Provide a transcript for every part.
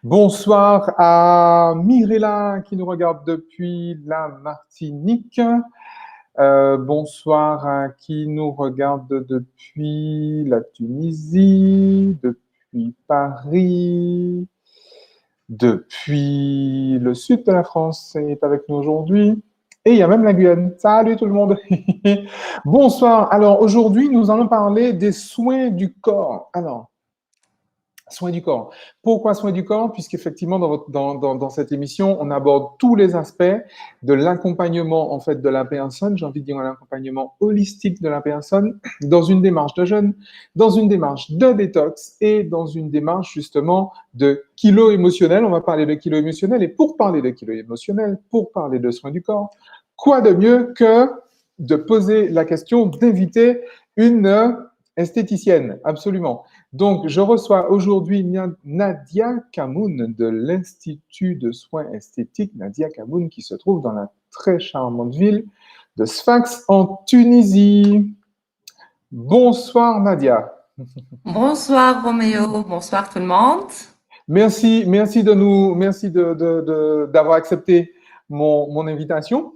Bonsoir à Mirella qui nous regarde depuis la Martinique. Bonsoir à qui nous regarde depuis la Tunisie, depuis Paris, depuis le sud de la France est avec nous aujourd'hui. Et il y a même la Guyane. Salut tout le monde. Bonsoir. Alors aujourd'hui, nous allons parler des soins du corps. Alors, soins du corps. Pourquoi soins du corps? Puisqu'effectivement, dans cette émission, on aborde tous les aspects de l'accompagnement en fait de la personne, j'ai envie de dire l'accompagnement holistique de la personne, dans une démarche de jeûne, dans une démarche de détox et dans une démarche justement de kilo émotionnel. On va parler de kilo émotionnel et pour parler de kilo émotionnel, pour parler de soins du corps, quoi de mieux que de poser la question, d'inviter une esthéticienne, absolument. Donc, je reçois aujourd'hui Nadia Kamoun de l'Institut de soins esthétiques, Nadia Kamoun, qui se trouve dans la très charmante ville de Sfax en Tunisie. Bonsoir Nadia. Bonsoir Roméo, bonsoir tout le monde. Merci d'avoir accepté mon invitation.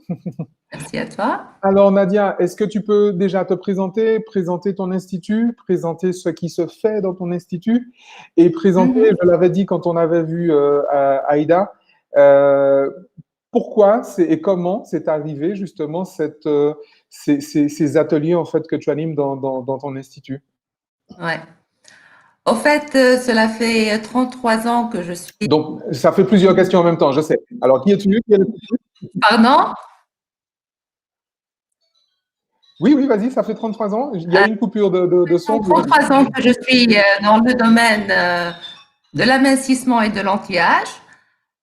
Merci à toi. Alors Nadia, est-ce que tu peux déjà te présenter, présenter ton institut, présenter ce qui se fait dans ton institut et présenter, Mhm. je l'avais dit quand on avait vu Aïda, euh, pourquoi et comment c'est arrivé justement ces ateliers en fait que tu animes dans ton institut. Ouais. Au fait, cela fait 33 ans que je suis. Donc ça fait plusieurs questions en même temps, je sais. Alors qui es-tu? Pardon? Oui, oui, vas-y, ça fait 33 ans. Il y a Euh, eu une coupure de son. 33 ans que je suis dans le domaine de l'amincissement et de l'anti-âge.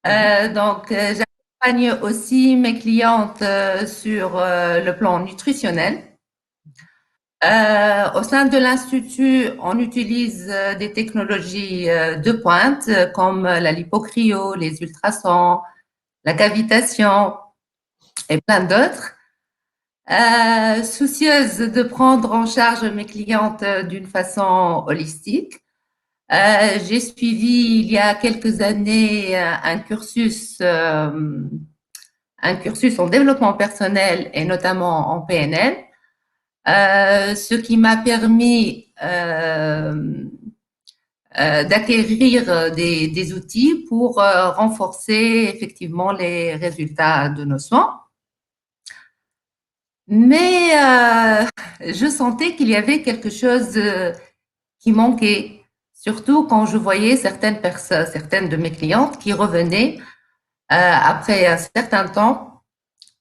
Mhm, J'accompagne aussi mes clientes sur le plan nutritionnel. Au sein de l'Institut, on utilise des technologies de pointe comme la lipocryo, les ultrasons, la cavitation et plein d'autres. Soucieuse de prendre en charge mes clientes d'une façon holistique, j'ai suivi il y a quelques années un cursus en développement personnel et notamment en PNL, ce qui m'a permis d'acquérir des outils pour renforcer effectivement les résultats de nos soins. Mais je sentais qu'il y avait quelque chose qui manquait, surtout quand je voyais certaines personnes, certaines de mes clientes qui revenaient après un certain temps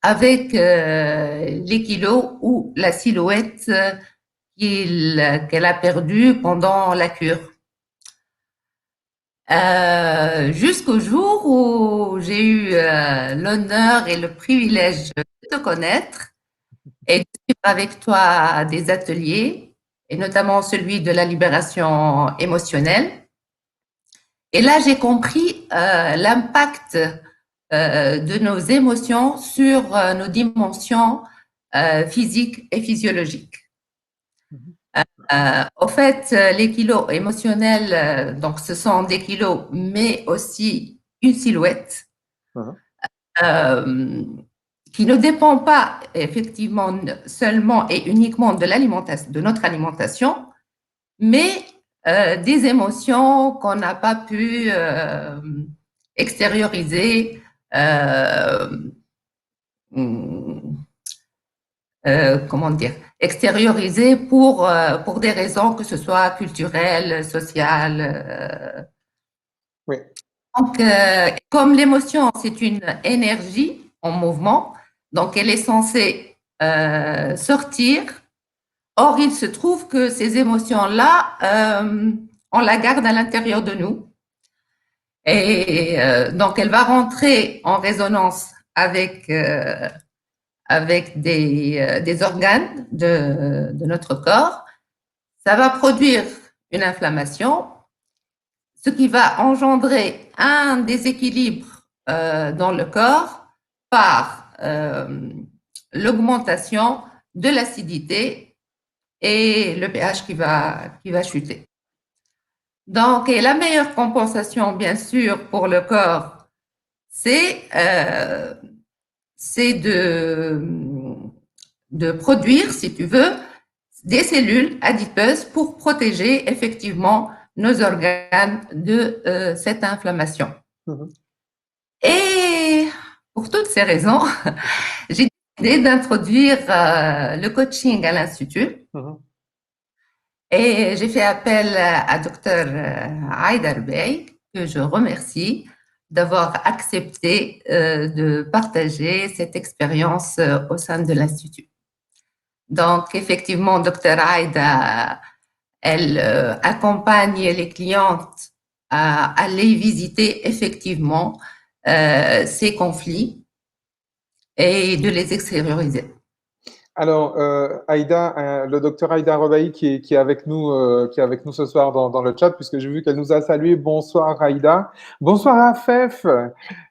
avec les kilos ou la silhouette qu'elle a perdue pendant la cure. Jusqu'au jour où j'ai eu l'honneur et le privilège de te connaître et de suivre avec toi des ateliers, et notamment celui de la libération émotionnelle. Et là, j'ai compris l'impact de nos émotions sur nos dimensions physiques et physiologiques. mhm, Au fait, les kilos émotionnels, donc ce sont des kilos, mais aussi une silhouette mhm. euh, qui ne dépend pas effectivement seulement et uniquement de l'alimentation, de notre alimentation, mais des émotions qu'on n'a pas pu extérioriser, euh, comment dire, extérioriser pour des raisons que ce soit culturelles, sociales. Oui. Comme l'émotion, c'est une énergie en mouvement, donc elle est censée sortir. Or, il se trouve que ces émotions-là, on la garde à l'intérieur de nous. Et donc, elle va rentrer en résonance avec des organes de notre corps. Ça va produire une inflammation, ce qui va engendrer un déséquilibre dans le corps par l'augmentation de l'acidité et le pH qui va chuter. Donc, et la meilleure compensation, bien sûr, pour le corps, c'est c'est de produire, si tu veux, des cellules adipeuses pour protéger effectivement nos organes de cette inflammation. Mhm. Et pour toutes ces raisons, j'ai décidé d'introduire le coaching à l'Institut. Mhm. Et j'ai fait appel à Dr Haïdar Bey, que je remercie d'avoir accepté de partager cette expérience au sein de l'Institut. Donc, effectivement, Dr Haïda, elle accompagne les clientes à aller visiter effectivement ces conflits et de les extérioriser. Alors, Aïda, le docteur Aïda Rebaï qui est qui est avec nous ce soir dans le chat, puisque j'ai vu qu'elle nous a salué. Bonsoir Aïda. Bonsoir Afef,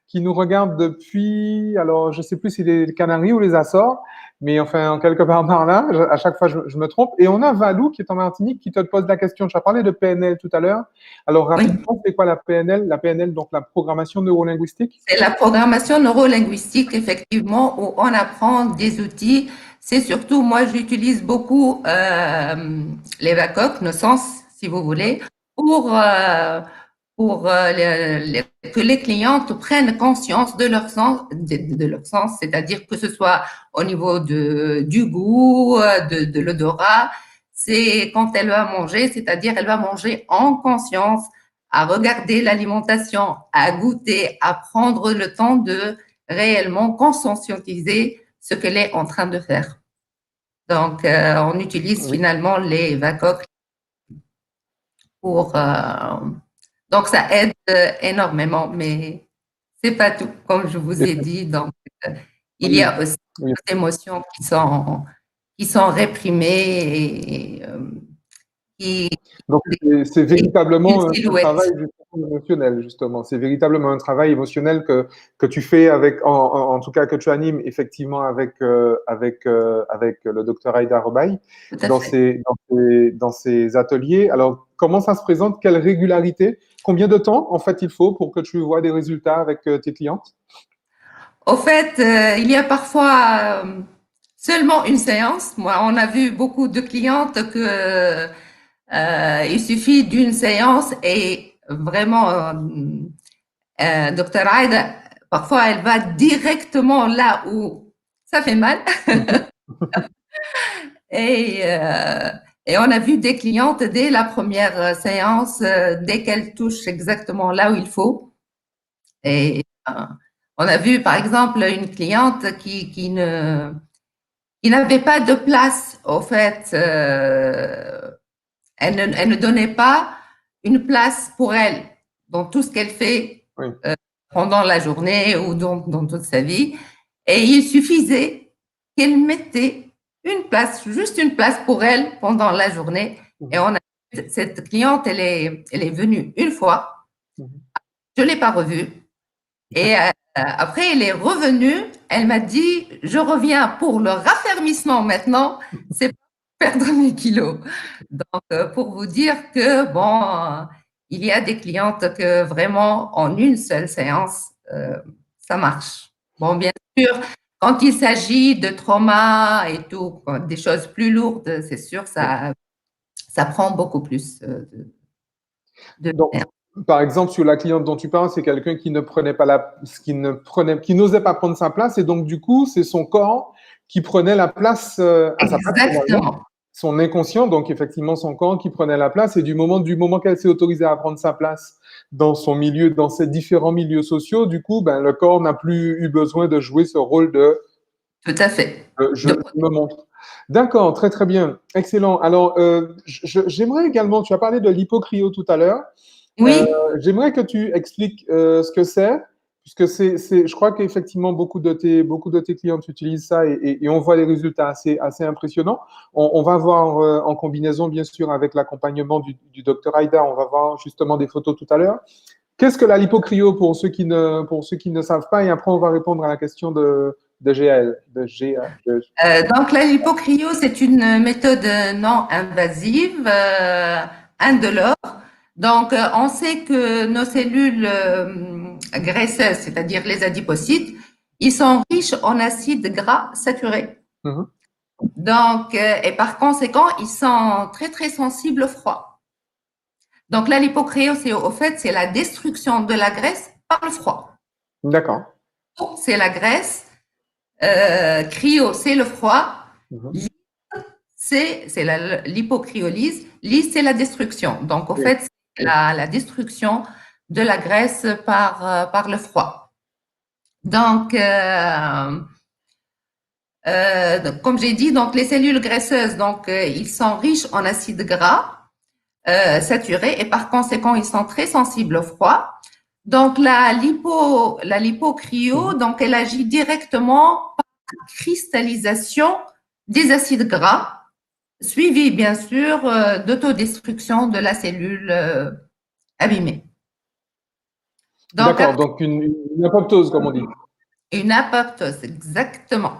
qui nous regarde depuis, alors je sais plus si les Canaries ou les Açores, mais enfin quelque part par là. À chaque fois, je me trompe. Et on a Valou qui est en Martinique qui te pose la question. Tu as parlé de PNL tout à l'heure. Alors Oui, rapidement, c'est quoi la PNL? La PNL, donc la programmation neurolinguistique. c'est la programmation neurolinguistique, effectivement, où on apprend des outils. C'est surtout, moi, j'utilise beaucoup les VACOC, nos sens, si vous voulez, pour, que les clientes prennent conscience de leur sens, de leur sens, c'est-à-dire que ce soit au niveau du goût, de l'odorat. C'est quand elle va manger, c'est-à-dire elle va manger en conscience, à regarder l'alimentation, à goûter, à prendre le temps de réellement conscientiser ce qu'elle est en train de faire. Donc, on utilise Oui. finalement les VACOC pour. Donc, ça aide énormément, mais c'est pas tout, comme je vous ai dit. Donc, il y Oui. a aussi Oui. des émotions qui sont réprimées et qui Donc, c'est une véritablement un travail silhouette. justement émotionnel, justement. C'est véritablement un travail émotionnel que tu fais avec, en tout cas, que tu animes effectivement avec le docteur Aïda Robaï Tout à fait. dans ces ateliers. Alors, comment ça se présente? Quelle régularité? Combien de temps, en fait, il faut pour que tu vois des résultats avec tes clientes? Au fait, il y a parfois seulement une séance. Moi, on a vu beaucoup de clientes que il suffit d'une séance et vraiment, Dr Aïda, parfois, elle va directement là où ça fait mal. Mhm. Et, euh, et on a vu des clientes dès la première séance, dès qu'elles touchent exactement là où il faut. Et on a vu, par exemple, une cliente qui n'avait pas de place, au fait. Elle ne donnait pas une place pour elle dans tout ce qu'elle fait Oui. pendant la journée ou dans toute sa vie. Et il suffisait qu'elle mettait une place, juste une place pour elle pendant la journée. Et Mhm. on a, cette cliente, elle est venue une fois, Mhm. je ne l'ai pas revue. Et après, elle est revenue, elle m'a dit, je reviens pour le raffermissement maintenant, c'est pour perdre mes kilos. Donc, pour vous dire que, bon, il y a des clientes que vraiment, en une seule séance, ça marche. Bon, bien sûr, quand il s'agit de trauma et tout, des choses plus lourdes, c'est sûr, ça prend beaucoup plus de Donc, temps. par exemple, sur la cliente dont tu parles, c'est quelqu'un qui ne prenait pas qui n'osait pas prendre sa place, et donc du coup, c'est son corps qui prenait la place à sa place finalement, Exactement. son inconscient, donc effectivement son corps qui prenait la place, et du moment qu'elle s'est autorisée à prendre sa place dans son milieu, dans ses différents milieux sociaux, du coup, ben le corps n'a plus eu besoin de jouer ce rôle de Tout à fait. je me montre. D'accord, très très bien, excellent. Alors, j'aimerais également, tu as parlé de l'hypocrio tout à l'heure. Euh, Oui, J'aimerais que tu expliques ce que c'est, puisque je crois qu'effectivement beaucoup de tes clients utilisent ça et on voit des résultats assez impressionnants. On va voir en combinaison, bien sûr, avec l'accompagnement du docteur Aïda, on va voir justement des photos tout à l'heure. Qu'est-ce que la lipocryo pour ceux qui ne savent pas, et après on va répondre à la question de GAL, de GA, donc la lipocryo, c'est une méthode non invasive, indolore, Donc, on sait que nos cellules graisseuses, c'est-à-dire les adipocytes, ils sont riches en acides gras saturés. Mhm. Donc, et par conséquent, ils sont très, très sensibles au froid. Donc, la lipocryo, au fait, c'est la destruction de la graisse par le froid. D'accord. C'est la graisse, cryo, c'est le froid, Mhm. c'est la l'hypocryolyse, lyse, c'est la destruction. Donc, au Oui. fait, c'est la destruction de la graisse par le froid. Donc, comme j'ai dit, donc les cellules graisseuses, donc ils sont riches en acides gras saturés et par conséquent, ils sont très sensibles au froid. Donc, la lipocryo, Mhm. donc elle agit directement par cristallisation des acides gras, suivi bien sûr d'autodestruction de la cellule abîmée. Donc, D'accord, après donc une apoptose, comme on dit. une apoptose, exactement.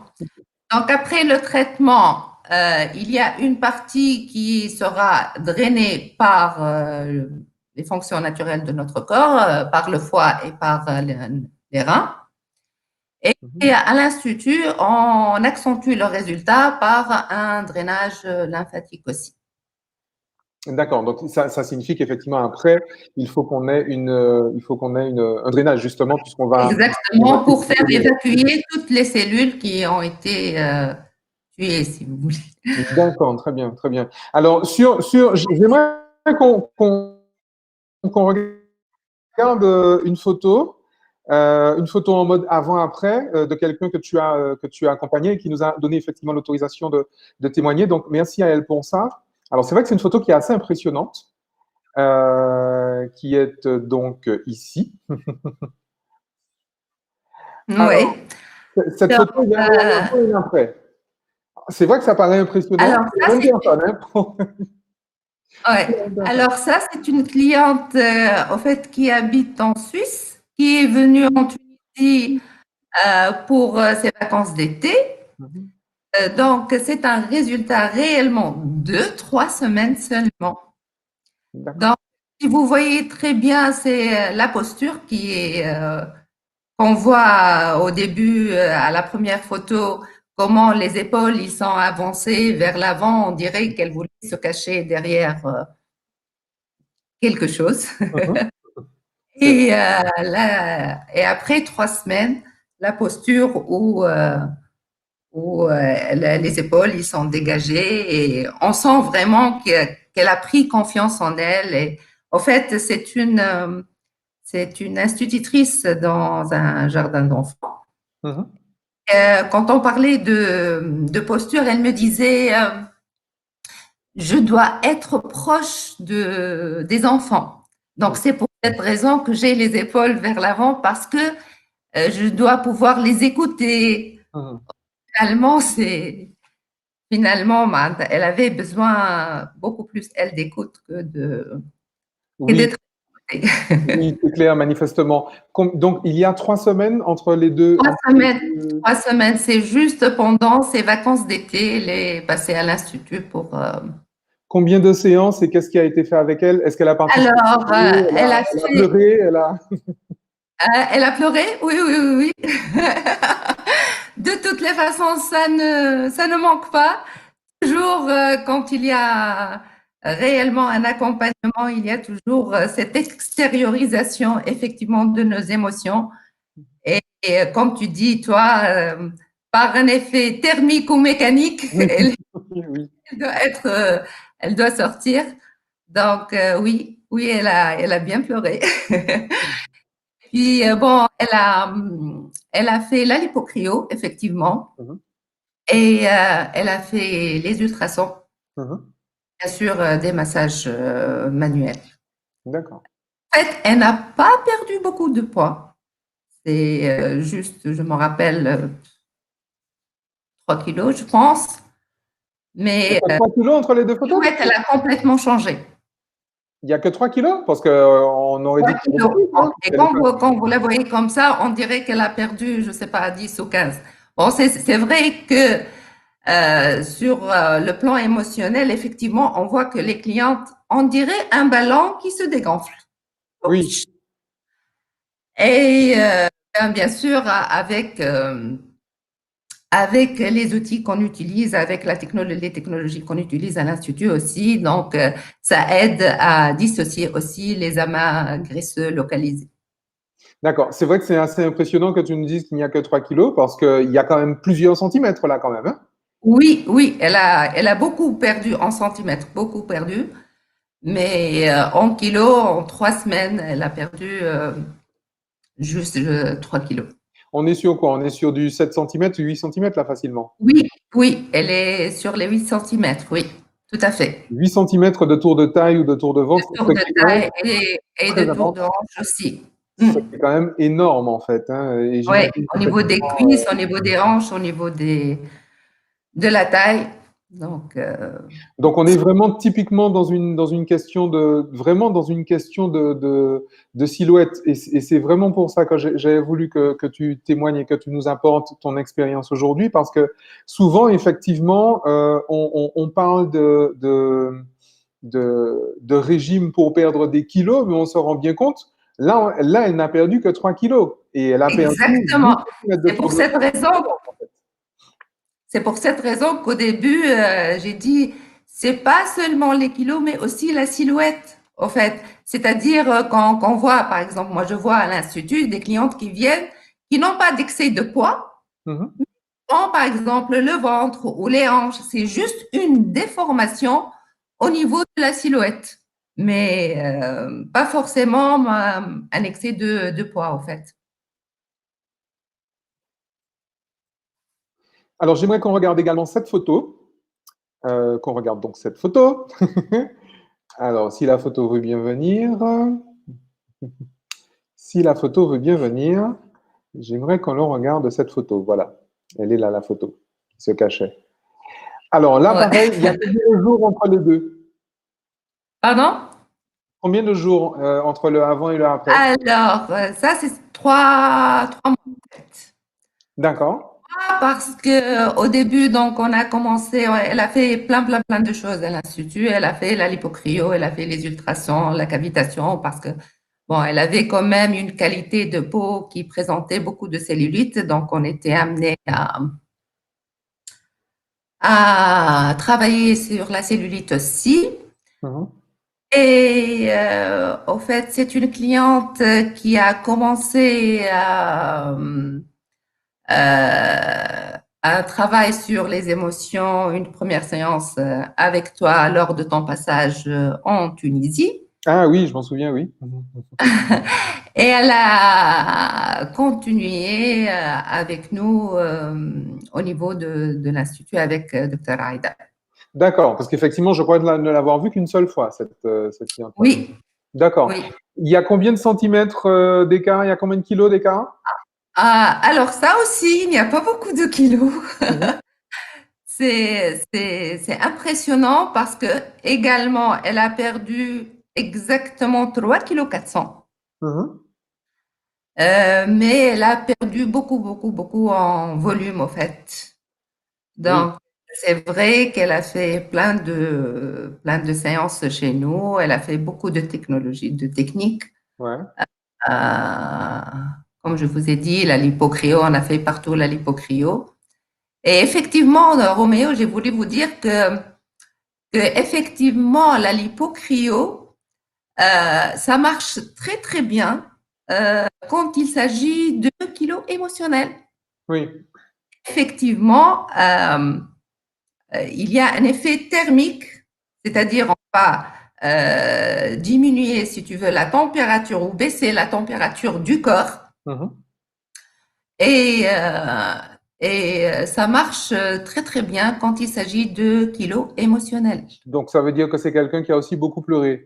Donc, après le traitement, il y a une partie qui sera drainée par les fonctions naturelles de notre corps, par le foie et par les reins. Et Mhm. à l'Institut, on accentue le résultat par un drainage lymphatique aussi. D'accord, donc ça signifie qu'effectivement après, il faut qu'on ait un drainage justement, on va Exactement, pour faire supprimer. évacuer toutes les cellules qui ont été tuées, si vous voulez. D'accord, très bien, très bien. Alors j'aimerais qu'on regarde une photo en mode avant-après de quelqu'un que tu as accompagné et qui nous a donné effectivement l'autorisation de témoigner. Donc merci à elle pour ça. Alors c'est vrai que c'est une photo qui est assez impressionnante, qui est donc ici. Alors, Oui. cette Donc, photo, il y a un avant et un après. C'est vrai que ça paraît impressionnant. alors C'est ça, la même personne, hein, ouais. c'est la même personne. Alors ça, c'est une cliente au fait qui habite en Suisse, qui est venue en Tunisie pour ses vacances d'été. Mhm. Donc c'est un résultat réellement de 3 semaines seulement. D'accord. Donc si vous voyez très bien, c'est la posture qui est qu'on voit au début à la première photo. Comment les épaules ils sont avancées vers l'avant, on dirait qu'elle voulait se cacher derrière quelque chose. Mhm. C'est Et après 3 semaines, la posture où les épaules ils sont dégagées et on sent vraiment qu'elle a pris confiance en elle. Et en fait, c'est une institutrice dans un jardin d'enfants. Mhm. Quand on parlait de posture, elle me disait je dois être proche des enfants. Donc, Mhm. c'est pour cette raison que j'ai les épaules vers l'avant parce que je dois pouvoir les écouter. Mhm. Finalement, finalement, elle avait besoin beaucoup plus, elle, d'écoute que Oui, d'être écoutée. oui, c'est clair, manifestement. Donc, il y a 3 semaines entre les deux. Trois semaines, 3 semaines, c'est juste pendant ses vacances d'été, elle est passée à l'Institut pour. Combien de séances et qu'est-ce qui a été fait avec elle? Est-ce qu'elle a participé? Alors, Elle a pleuré? elle a pleuré, oui, oui, oui, oui. De toutes les façons, ça ne manque pas. Toujours, quand il y a réellement un accompagnement, il y a toujours cette extériorisation, effectivement, de nos émotions. Et comme tu dis, toi, par un effet thermique ou mécanique, Oui, elle, oui. elle doit être, elle doit sortir. Donc, oui, oui, elle a bien pleuré. Puis, bon, elle a fait la lipocryo, effectivement, Mhm. et elle a fait les ultrasons, Mhm. bien sûr, des massages manuels. D'accord. En fait, elle n'a pas perdu beaucoup de poids. C'est juste, je me rappelle, 3 kilos, je pense. Il y Mais a 3 kilos entre les deux photos? silhouette, elle a complètement changé. Il y a que 3 kilos? Parce qu'on aurait 3 dit qu'il y avait kilos. plus, hein? Et Elle est pas- quand vous la voyez comme ça, on dirait qu'elle a perdu, je ne sais pas, 10 ou 15. Bon, c'est vrai que sur le plan émotionnel, effectivement, on voit que les clientes on dirait un ballon qui se dégonfle. Oui, Et bien sûr, avec les outils qu'on utilise, avec les technologies qu'on utilise à l'Institut aussi, donc ça aide à dissocier aussi les amas graisseux localisés. d'accord. C'est vrai que c'est assez impressionnant que tu nous dises qu'il n'y a que 3 kilos parce qu'il y a quand même plusieurs centimètres là quand même, hein. Oui, oui, elle a beaucoup perdu en centimètres, beaucoup perdu, mais en kilos, en 3 semaines, elle a perdu juste 3 kilos. On est sur quoi? On est sur du 7 centimètres, 8 centimètres là facilement. Oui, oui, elle est sur les 8 centimètres, oui, tout à fait. 8 centimètres de tour de taille ou de tour de De ventre, tour ce de qui est quand même taille et de très tour important, de hanche aussi. ce qui est quand même énorme en fait, hein. Et Oui, j'imagine au niveau des qu'effectivement, cuisses, au niveau des hanches, au niveau de la taille. Donc, donc on est vraiment typiquement dans une question de vraiment dans une question de silhouette et c'est vraiment pour ça que j'avais voulu que tu témoignes et que tu nous apportes ton expérience aujourd'hui parce que souvent effectivement on parle de régime pour perdre des kilos mais on se rend bien compte là elle n'a perdu que 3 kilos et elle a perdu 8 exactement. cm de C'est tour pour de cette ventre. raison, c'est pour cette raison qu'au début, j'ai dit, c'est pas seulement les kilos, mais aussi la silhouette, au fait. C'est-à-dire, quand on voit, par exemple, moi, je vois à l'Institut des clientes qui viennent, qui n'ont pas d'excès de poids, Mhm. ont, par exemple, le ventre ou les hanches. C'est juste une déformation au niveau de la silhouette, mais pas forcément un excès de poids, au fait. Alors j'aimerais qu'on regarde également cette photo. Qu'on regarde donc cette photo. Alors, si la photo veut bien venir, si la photo veut bien venir, j'aimerais qu'on le regarde cette photo. Voilà, elle est là, la photo qui se cachait. Alors là, Ouais. pareil, il y a combien de jours entre les deux? Pardon? Combien de jours entre le avant et le après? Alors, ça, c'est trois mois. D'accord. Parce que au début, donc, on a commencé, ouais, elle a fait plein de choses à l'Institut. Elle a fait la lipocryo, elle a fait les ultrasons, la cavitation, parce que, bon, elle avait quand même une qualité de peau qui présentait beaucoup de cellulite. Donc, on était amené à travailler sur la cellulite aussi. Mhm. Et au fait, c'est une cliente qui a commencé un travail sur les émotions, une première séance avec toi lors de ton passage en Tunisie. Ah oui, je m'en souviens, oui. Mhm. Et elle a continué avec nous au niveau de l'Institut avec Dr. Aïda. D'accord, parce qu'effectivement, je crois ne l'avoir vue qu'une seule fois, cette cliente-là. Oui, D'accord. oui. Il y a combien de centimètres d'écart? Il y a combien de kilos d'écart? Ah, alors ça aussi, il n'y a pas beaucoup de kilos. Mhm. C'est impressionnant parce que également, elle a perdu exactement 3,4 kg. Mhm. Mais elle a perdu beaucoup en volume, au fait. Oui, Donc, c'est vrai qu'elle a fait plein de séances chez nous. Elle a fait beaucoup de technologies, de techniques. ouais. Euh, Comme je vous ai dit, la lipocryo, on a fait partout la lipocryo. Et effectivement, Roméo, j'ai voulu vous dire que effectivement, la lipocryo, ça marche très bien quand il s'agit de kilos émotionnels. Oui. Effectivement, il y a un effet thermique, c'est-à-dire on va diminuer, si tu veux, la température ou baisser la température du corps Mhm. et, ça marche très bien quand il s'agit de kilos émotionnels. Donc, ça veut dire que c'est quelqu'un qui a aussi beaucoup pleuré.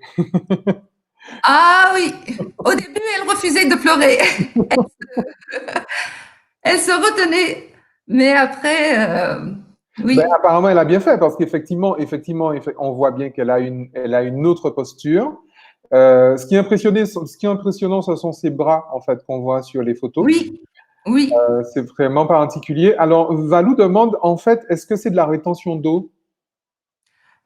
Ah oui, au début, elle refusait de pleurer. Elle se retenait, mais après, Ben, oui, apparemment, elle a bien fait parce qu'effectivement, on voit bien elle a une autre posture. Ce qui est impressionnant, ce sont ses bras, en fait, qu'on voit sur les photos. oui, oui. C'est vraiment particulier. Alors, Valou demande, en fait, est-ce que c'est de la rétention d'eau?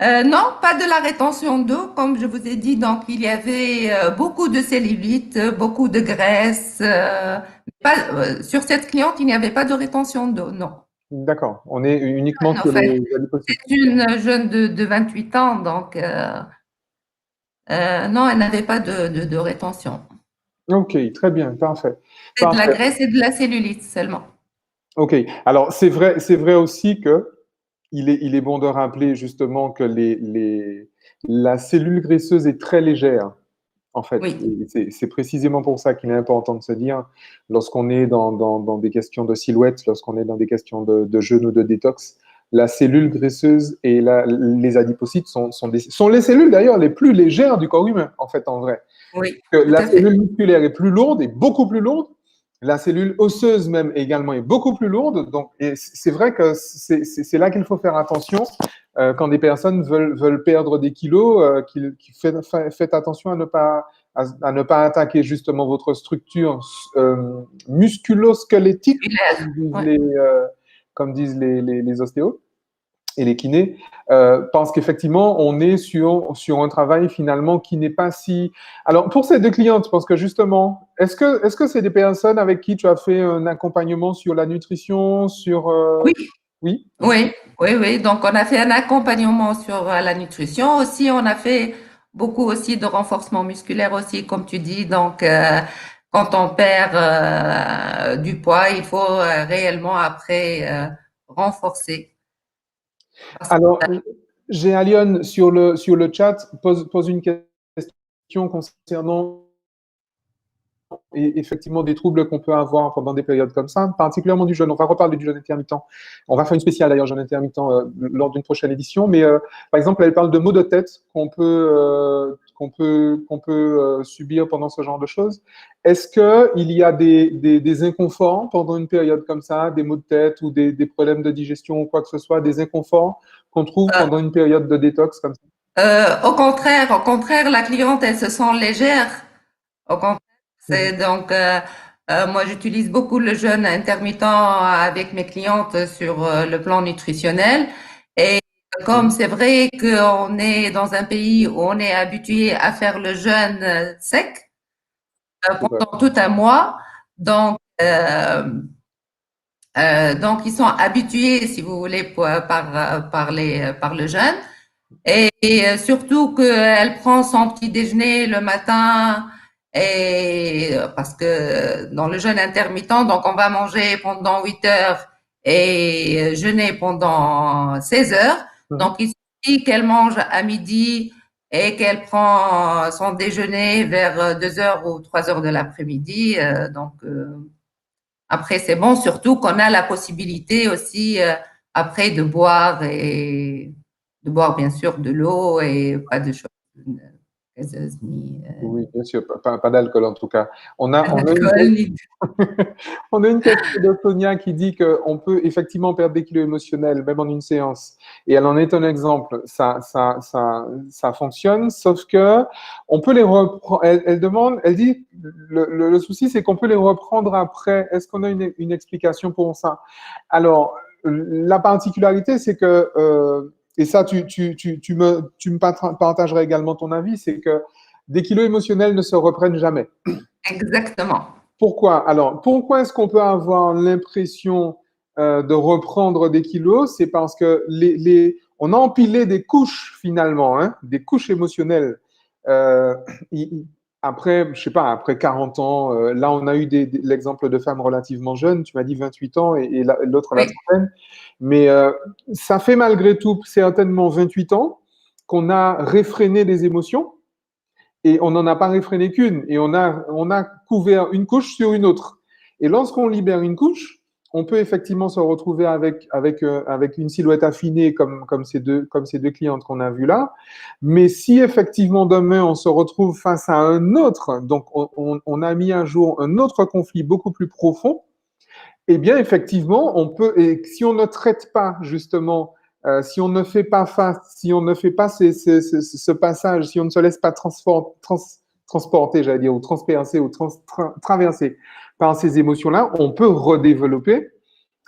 Non, pas de la rétention d'eau, comme je vous ai dit. Donc, il y avait beaucoup de cellulite, beaucoup de graisse. Sur cette cliente, il n'y avait pas de rétention d'eau, non. D'accord. On est uniquement En sur fait, les adipocytes. c'est une jeune de 28 ans, donc non, elle n'avait pas de rétention. Ok, très bien, parfait. C'est de la Parfait. graisse et de la cellulite seulement. Ok. Alors, c'est vrai aussi que il est bon de rappeler justement que la cellule graisseuse est très légère, en fait. Oui, Et c'est précisément pour ça qu'il est important de se dire, lorsqu'on est dans des questions de silhouette, lorsqu'on est dans des questions de jeûne ou de détox, la cellule graisseuse et les adipocytes sont les cellules d'ailleurs les plus légères du corps humain, en fait, en vrai. oui, Que tout la à fait. cellule musculaire est plus lourde, est beaucoup plus lourde. La cellule osseuse même également est beaucoup plus lourde. Donc, c'est vrai que c'est là qu'il faut faire attention quand des personnes veulent perdre des kilos. Faites attention à ne pas attaquer justement votre structure musculo-squelettique, Ouais. comme disent les ostéos et les kinés, pensent qu'effectivement, on est sur un travail finalement qui n'est pas si... Alors, pour ces deux clientes, parce que justement, est-ce que c'est des personnes avec qui tu as fait un accompagnement sur la nutrition, sur... Oui, Oui. oui, oui, oui. Donc, on a fait un accompagnement sur la nutrition aussi. On a fait beaucoup aussi de renforcement musculaire aussi, comme tu dis. Donc, quand on perd du poids, il faut réellement après renforcer. Parce que, Alors, j'ai Alion sur le chat, pose une question concernant et effectivement des troubles qu'on peut avoir pendant des périodes comme ça, particulièrement du jeûne. On va reparler du jeûne intermittent. On va faire une spéciale d'ailleurs jeûne intermittent lors d'une prochaine édition. Mais par exemple, elle parle de maux de tête qu'on peut subir pendant ce genre de choses. Est-ce qu'il y a des inconforts pendant une période comme ça, des maux de tête ou des problèmes de digestion ou quoi que ce soit, des inconforts qu'on trouve euh, pendant une période de détox comme ça? au contraire, la cliente, elle se sent légère. Au contraire, c'est Mhm. donc moi j'utilise beaucoup le jeûne intermittent avec mes clientes sur le plan nutritionnel et comme Mhm. c'est vrai qu'on est dans un pays où on est habitué à faire le jeûne sec C'est vrai. pendant tout un mois, donc donc ils sont habitués, si vous voulez, par le jeûne. Et surtout qu'elle prend son petit déjeuner le matin et parce que dans le jeûne intermittent, donc on va manger pendant 8 heures et jeûner pendant 16 heures. Mhm. Donc il suffit qu'elle mange à midi et qu'elle prend son déjeuner vers 2 heures ou 3 heures de l'après-midi. Donc après c'est bon, surtout qu'on a la possibilité aussi après de boire bien sûr de l'eau et pas de choses gazeuses ni Oui, bien sûr, pas d'alcool en tout cas. pas On a une d'alcool ni de... On a une question de Sonia qui dit qu'on peut effectivement perdre des kilos émotionnels, même en une séance. Et elle en est un exemple. Ça fonctionne, sauf que on peut les reprendre. Elle demande, elle dit, le souci, c'est qu'on peut les reprendre après. Est-ce qu'on a une explication pour ça? Alors, la particularité, c'est que, et ça, tu me partagerais également ton avis, c'est que des kilos émotionnels ne se reprennent jamais. Exactement. Pourquoi? Alors, pourquoi est-ce qu'on peut avoir l'impression de reprendre des kilos? C'est parce que on a empilé des couches finalement, hein, des couches émotionnelles. Euh, après, je sais pas, après 40 ans, là on a eu l'exemple de femmes relativement jeunes, tu m'as dit 28 ans et l'autre la Oui, trentaine, mais ça fait malgré tout certainement 28 ans qu'on a réfréné les émotions et on n'en a pas réfréné qu'une, et on a couvert une couche sur une autre. Et lorsqu'on libère une couche, on peut effectivement se retrouver avec une silhouette affinée comme ces deux clientes qu'on a vues là. Mais si effectivement demain on se retrouve face à un autre, donc on a mis à jour un autre conflit beaucoup plus profond, eh bien, effectivement, on peut, et si on ne traite pas justement, si on ne fait pas face, si on ne fait pas ce passage, si on ne se laisse pas transporter, j'allais dire, ou transpercer, ou traverser par ces émotions-là, on peut redévelopper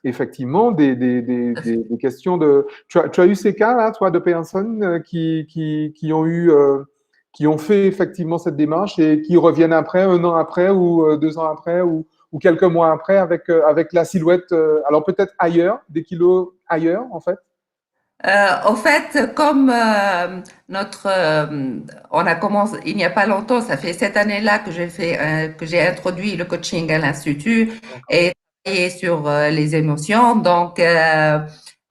effectivement des questions de. Tu as eu ces cas là, toi, de personnes qui ont eu qui ont fait effectivement cette démarche et qui reviennent après, un an après ou 2 ans après ou quelques mois après avec la silhouette, alors peut-être ailleurs, des kilos ailleurs en fait. Au fait, comme on a commencé il n'y a pas longtemps, ça fait cette année-là que que j'ai introduit le coaching à l'institut et travaillé sur les émotions. Donc,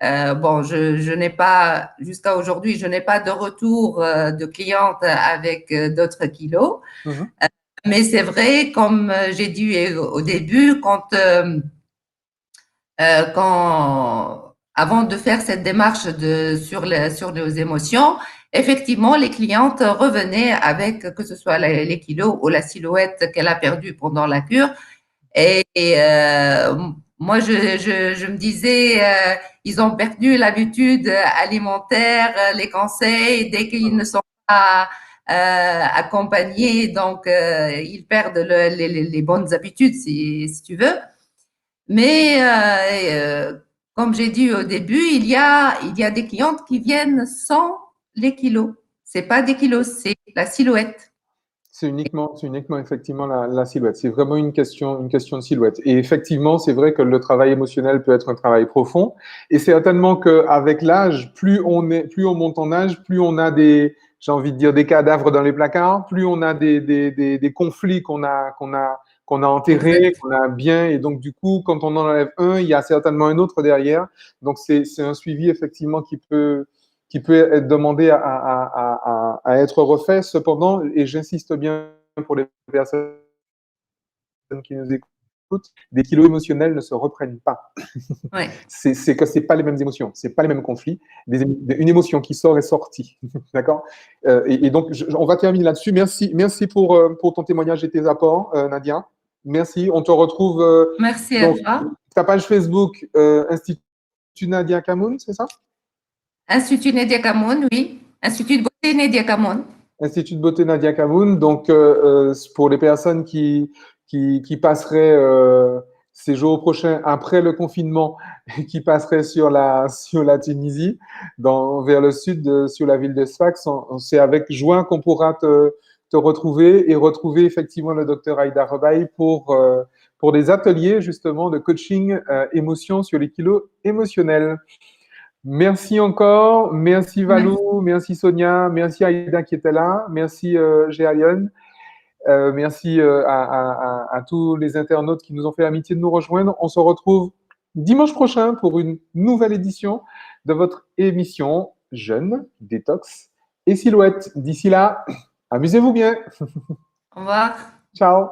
bon, je n'ai pas jusqu'à aujourd'hui, je n'ai pas de retour de clientes avec d'autres kilos. Mhm. Mais c'est vrai, comme j'ai dit au début, avant de faire cette démarche sur nos émotions, effectivement, les clientes revenaient avec que ce soit les kilos ou la silhouette qu'elle a perdue pendant la cure. Moi, je me disais, ils ont perdu l'habitude alimentaire, les conseils, dès qu'ils ne sont pas accompagnés, donc ils perdent les bonnes habitudes, si tu veux. Mais comme j'ai dit au début, il y a des clientes qui viennent sans les kilos. C'est pas des kilos, c'est la silhouette. C'est uniquement effectivement la silhouette. C'est vraiment une question de silhouette. Et effectivement, c'est vrai que le travail émotionnel peut être un travail profond. Et certainement qu'avec l'âge, plus on monte en âge, plus on a j'ai envie de dire, des cadavres dans les placards, plus on a des conflits qu'on a enterrés, Exact. qu'on a bien. Et donc, du coup, quand on en enlève un, il y a certainement un autre derrière. Donc, c'est un suivi effectivement qui peut être demandé à être refait. Cependant, et j'insiste bien pour les personnes qui nous écoutent, des kilos émotionnels ne se reprennent pas. Ouais. C'est que c'est pas les mêmes émotions, c'est pas les mêmes conflits. Une émotion qui sort est sortie, d'accord. Et donc, on va terminer là-dessus. Merci pour ton témoignage et tes apports, Nadia. Merci. On te retrouve Merci à donc toi. ta page Facebook Institut Nadia Kamoun, c'est ça? Institut Nedia Kamoun, oui. Institut de beauté Nedia Kamoun. Institut de beauté Nadia Kamoun. Donc, pour les personnes qui passeraient ces jours prochains après le confinement et qui passeraient sur la Tunisie, vers le sud, sur la ville de Sfax, c'est avec joie qu'on pourra te retrouver et retrouver effectivement le docteur Aïda Rebaï pour des ateliers justement de coaching émotion sur les kilos émotionnels. Merci encore, merci Merci. Valou, merci Sonia, merci Aïda qui était là, merci Géalion, merci à tous les internautes qui nous ont fait l'amitié de nous rejoindre. On se retrouve dimanche prochain pour une nouvelle édition de votre émission Jeune, Détox et Silhouette. D'ici là, amusez-vous bien. Au revoir. Ciao.